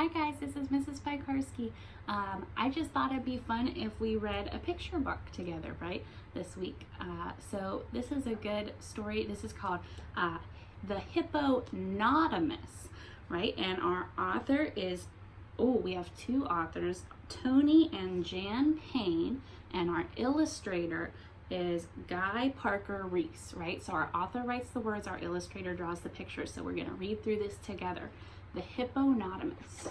Hi guys, this is Mrs. Pikarski. I just thought it'd be fun if we read a picture book together, right, this week. So this is a good story. This is called The Hippo-NOT-amus, right? And our author is, we have two authors, Tony and Jan Payne, and our illustrator is Guy Parker Reese, right? So our author writes the words, our illustrator draws the pictures. So we're going to read through this together. The Hippo-NOT-amus.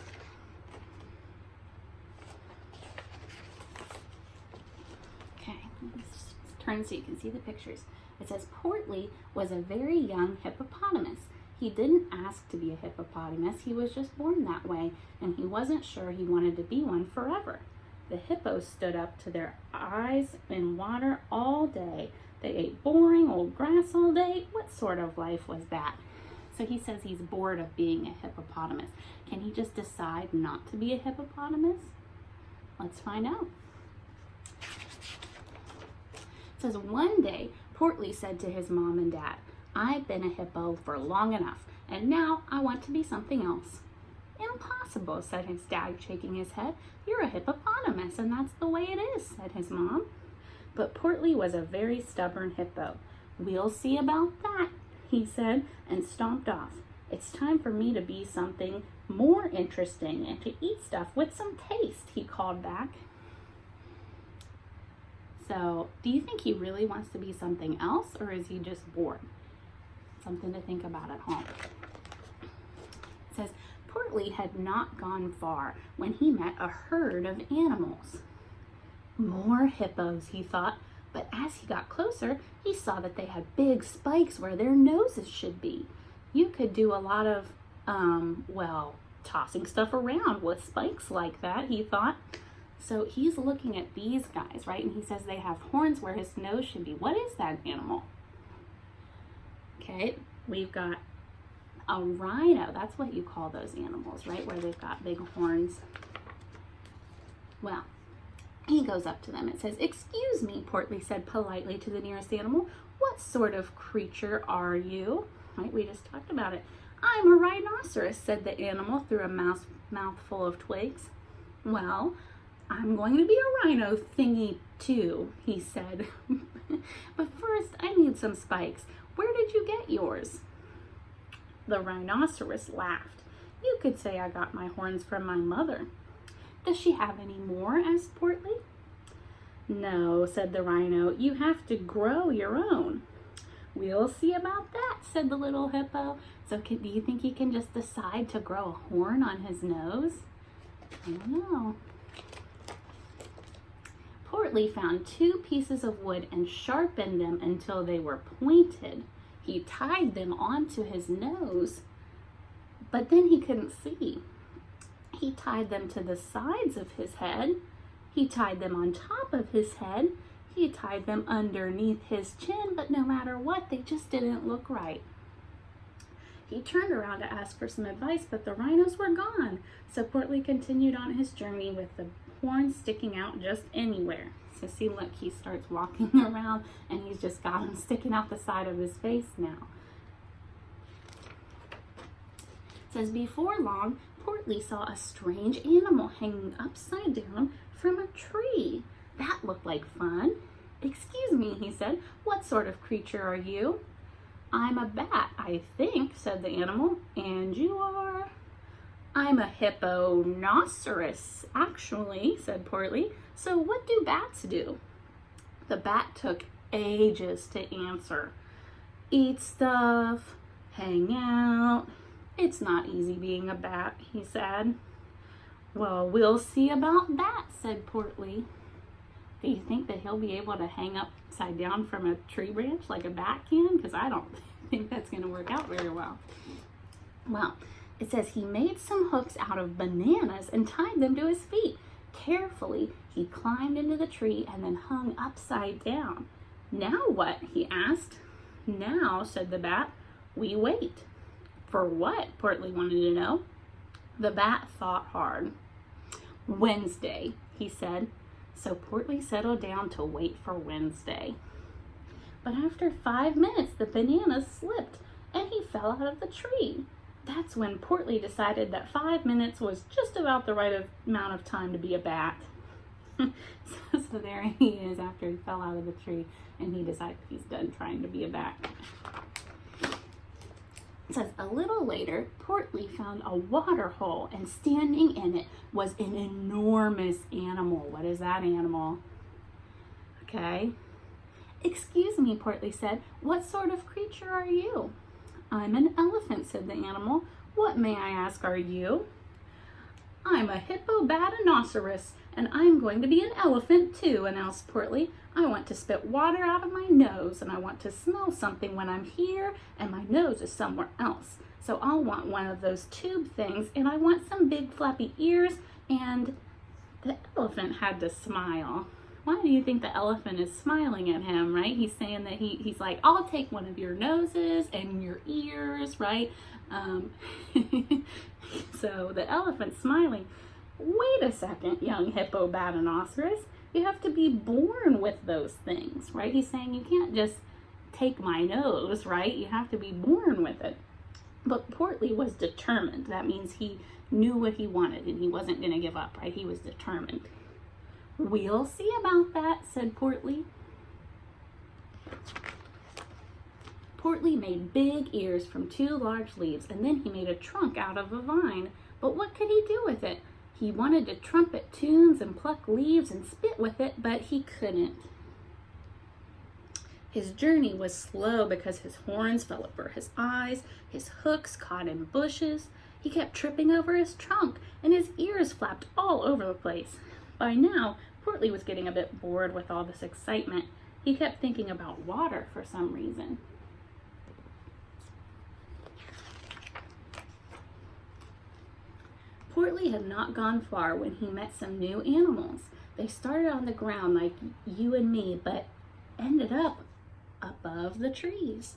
Okay, let's turn so you can see the pictures. It says, Portly was a very young hippopotamus. He didn't ask to be a hippopotamus. He was just born that way, and he wasn't sure he wanted to be one forever. The hippos stood up to their eyes in water all day. They ate boring old grass all day. What sort of life was that? So he says he's bored of being a hippopotamus. Can he just decide not to be a hippopotamus? Let's find out. It says, one day, Portly said to his mom and dad, I've been a hippo for long enough, and now I want to be something else. Impossible, said his dad, shaking his head. You're a hippopotamus, and that's the way it is, said his mom. But Portly was a very stubborn hippo. We'll see about that, he said, and stomped off. It's time for me to be something more interesting and to eat stuff with some taste, he called back. So, do you think he really wants to be something else, or is he just bored? Something to think about at home. It says, Portly had not gone far when he met a herd of animals. More hippos, he thought, but as he got closer, he saw that they had big spikes where their noses should be. You could do a lot of, tossing stuff around with spikes like that, he thought. So he's looking at these guys, right? And he says they have horns where his nose should be. What is that animal? Okay, we've got a rhino. That's what you call those animals, right? Where they've got big horns. Well, he goes up to them. It says, excuse me, Portly said politely to the nearest animal. What sort of creature are you? Right, we just talked about it. I'm a rhinoceros, said the animal through a mouthful of twigs. Well, I'm going to be a rhino thingy too, he said. But first, I need some spikes. Where did you get yours? The rhinoceros laughed. You could say I got my horns from my mother. Does she have any more? Asked Portly. No, said the rhino. You have to grow your own. We'll see about that, said the little hippo. So do you think he can just decide to grow a horn on his nose? I don't know. Portly found 2 pieces of wood and sharpened them until they were pointed. He tied them onto his nose, but then he couldn't see. He tied them to the sides of his head. He tied them on top of his head. He tied them underneath his chin, but no matter what, they just didn't look right. He turned around to ask for some advice, but the rhinos were gone. So Portly continued on his journey with the horns sticking out just anywhere. So see, look, he starts walking around and he's just got them sticking out the side of his face now. It says, before long, Portly saw a strange animal hanging upside down from a tree. That looked like fun. Excuse me, he said, what sort of creature are you? I'm a bat, I think, said the animal. And you are? I'm a hippo-noceros, actually, said Portly. So what do bats do? The bat took ages to answer. Eat stuff, hang out. It's not easy being a bat, he said. Well, we'll see about that, said Portly. Do you think that he'll be able to hang upside down from a tree branch like a bat can? Because I don't think that's going to work out very well. Well, it says he made some hooks out of bananas and tied them to his feet. Carefully, he climbed into the tree and then hung upside down. Now what? He asked. Now, said the bat, we wait. For what? Portly wanted to know. The bat thought hard. Wednesday, he said. So Portly settled down to wait for Wednesday. But after 5 minutes, the banana slipped and he fell out of the tree. That's when Portly decided that 5 minutes was just about the right amount of time to be a bat. So there he is after he fell out of the tree, and he decided he's done trying to be a bat. It says, a little later, Portly found a water hole, and standing in it was an enormous animal. What is that animal? Okay. Excuse me, Portly said. What sort of creature are you? I'm an elephant, said the animal. What, may I ask, are you? I'm a Hippo-NOT-amus, and I'm going to be an elephant too, announced Portly. I want to spit water out of my nose, and I want to smell something when I'm here, and my nose is somewhere else. So I'll want one of those tube things, and I want some big flappy ears, and the elephant had to smile. Why do you think the elephant is smiling at him, right? He's saying that he's like, I'll take one of your noses and your ears, right? So the elephant's smiling. Wait a second, young Hippo-NOT-amus. You have to be born with those things, right? He's saying you can't just take my nose, right? You have to be born with it. But Portly was determined. That means he knew what he wanted and he wasn't going to give up, right? He was determined. We'll see about that, said Portly. Portly made big ears from 2 large leaves, and then he made a trunk out of a vine. But what could he do with it? He wanted to trumpet tunes and pluck leaves and spit with it, but he couldn't. His journey was slow because his horns fell over his eyes, his hooks caught in bushes. He kept tripping over his trunk, and his ears flapped all over the place. By now, Portly was getting a bit bored with all this excitement. He kept thinking about water for some reason. Portly had not gone far when he met some new animals. They started on the ground like you and me, but ended up above the trees.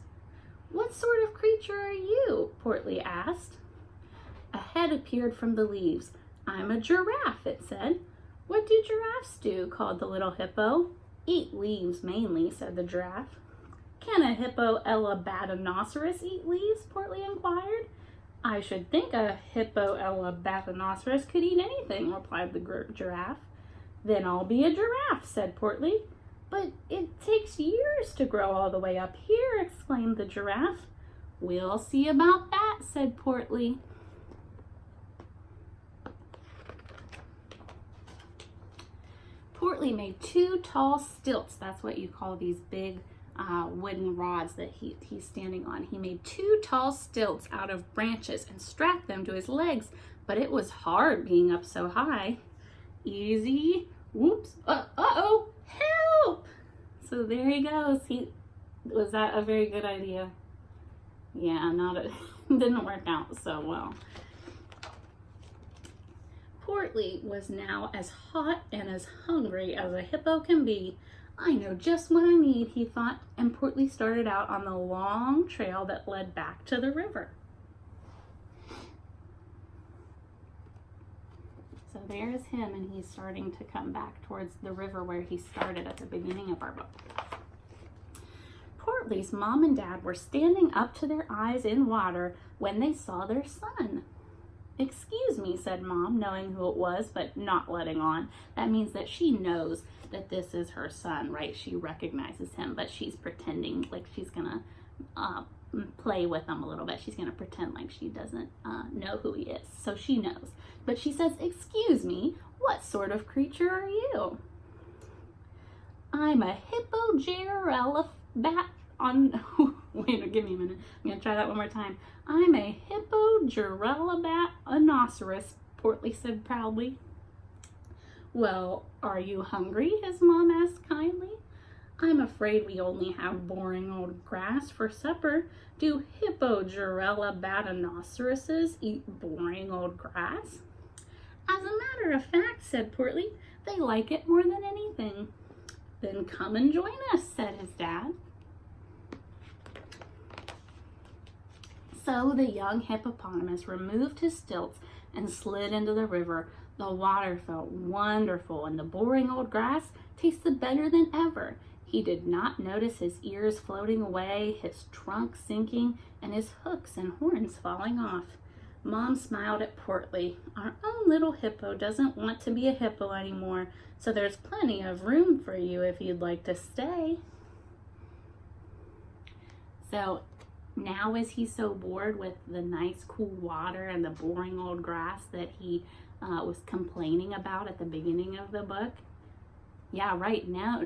What sort of creature are you? Portly asked. A head appeared from the leaves. I'm a giraffe, it said. What do giraffes do? Called the little hippo. Eat leaves mainly, said the giraffe. Can a Hippo-NOT-amus eat leaves? Portly inquired. I should think a Hippo-NOT-amus could eat anything, replied the giraffe. Then I'll be a giraffe, said Portly. But it takes years to grow all the way up here, exclaimed the giraffe. We'll see about that, said Portly. Portly made 2 tall stilts. That's what you call these big wooden rods that he's standing on. He made 2 tall stilts out of branches and strapped them to his legs, but it was hard being up so high. Easy. Whoops. Uh-oh. Help! So there he goes. Was that a very good idea? Yeah, didn't work out so well. Portly was now as hot and as hungry as a hippo can be. I know just what I need, he thought, and Portly started out on the long trail that led back to the river. So there's him, and he's starting to come back towards the river where he started at the beginning of our book. Portly's mom and dad were standing up to their eyes in water when they saw their son. Excuse me, said Mom, knowing who it was, but not letting on. That means that she knows that this is her son, right? She recognizes him, but she's pretending like she's gonna play with him a little bit. She's gonna pretend like she doesn't know who he is. So she knows. But she says, excuse me, what sort of creature are you? I'm a Hippo-NOT-amus. Wait, give me a minute. I'm gonna try that one more time. I'm a Hippo-NOT-amus, Portly said proudly. Well, are you hungry? His mom asked kindly. I'm afraid we only have boring old grass for supper. Do Hippo-NOT-amuses eat boring old grass? As a matter of fact, said Portly, they like it more than anything. Then come and join us, said his dad. So the young hippopotamus removed his stilts and slid into the river. The water felt wonderful, and the boring old grass tasted better than ever. He did not notice his ears floating away, his trunk sinking, and his hooks and horns falling off. Mom smiled at Portly. Our own little hippo doesn't want to be a hippo anymore, so there's plenty of room for you if you'd like to stay. So now is he so bored with the nice cool water and the boring old grass that he was complaining about at the beginning of the book? Yeah, right. Now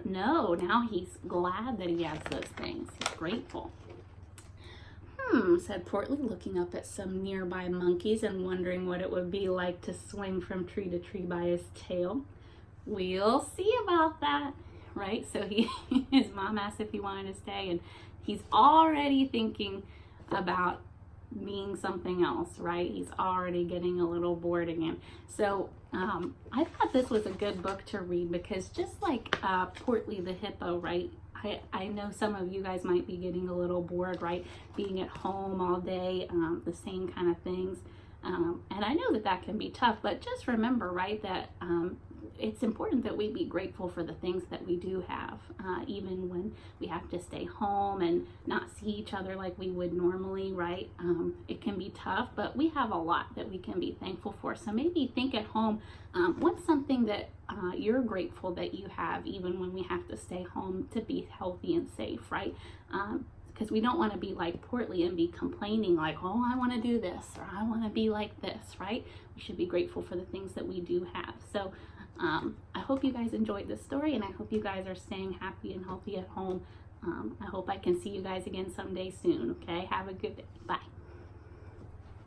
he's glad that he has those things. He's grateful. Said Portly, looking up at some nearby monkeys and wondering what it would be like to swing from tree to tree by his tail. We'll see about that, right? So his mom asked if he wanted to stay, and he's already thinking about being something else, right? He's already getting a little bored again. So I thought this was a good book to read because just like Portly the hippo, right? I know some of you guys might be getting a little bored, right? Being at home all day, the same kind of things. And I know that can be tough, but just remember, right, that it's important that we be grateful for the things that we do have, even when we have to stay home and not see each other like we would normally, right? It can be tough, but we have a lot that we can be thankful for. So maybe think at home, what's something that you're grateful that you have, even when we have to stay home to be healthy and safe, right? Because we don't want to be like Portly and be complaining like, oh, I want to do this, or I want to be like this, right? We should be grateful for the things that we do have. So I hope you guys enjoyed this story, and I hope you guys are staying happy and healthy at home. I hope I can see you guys again someday soon, okay? Have a good day. Bye.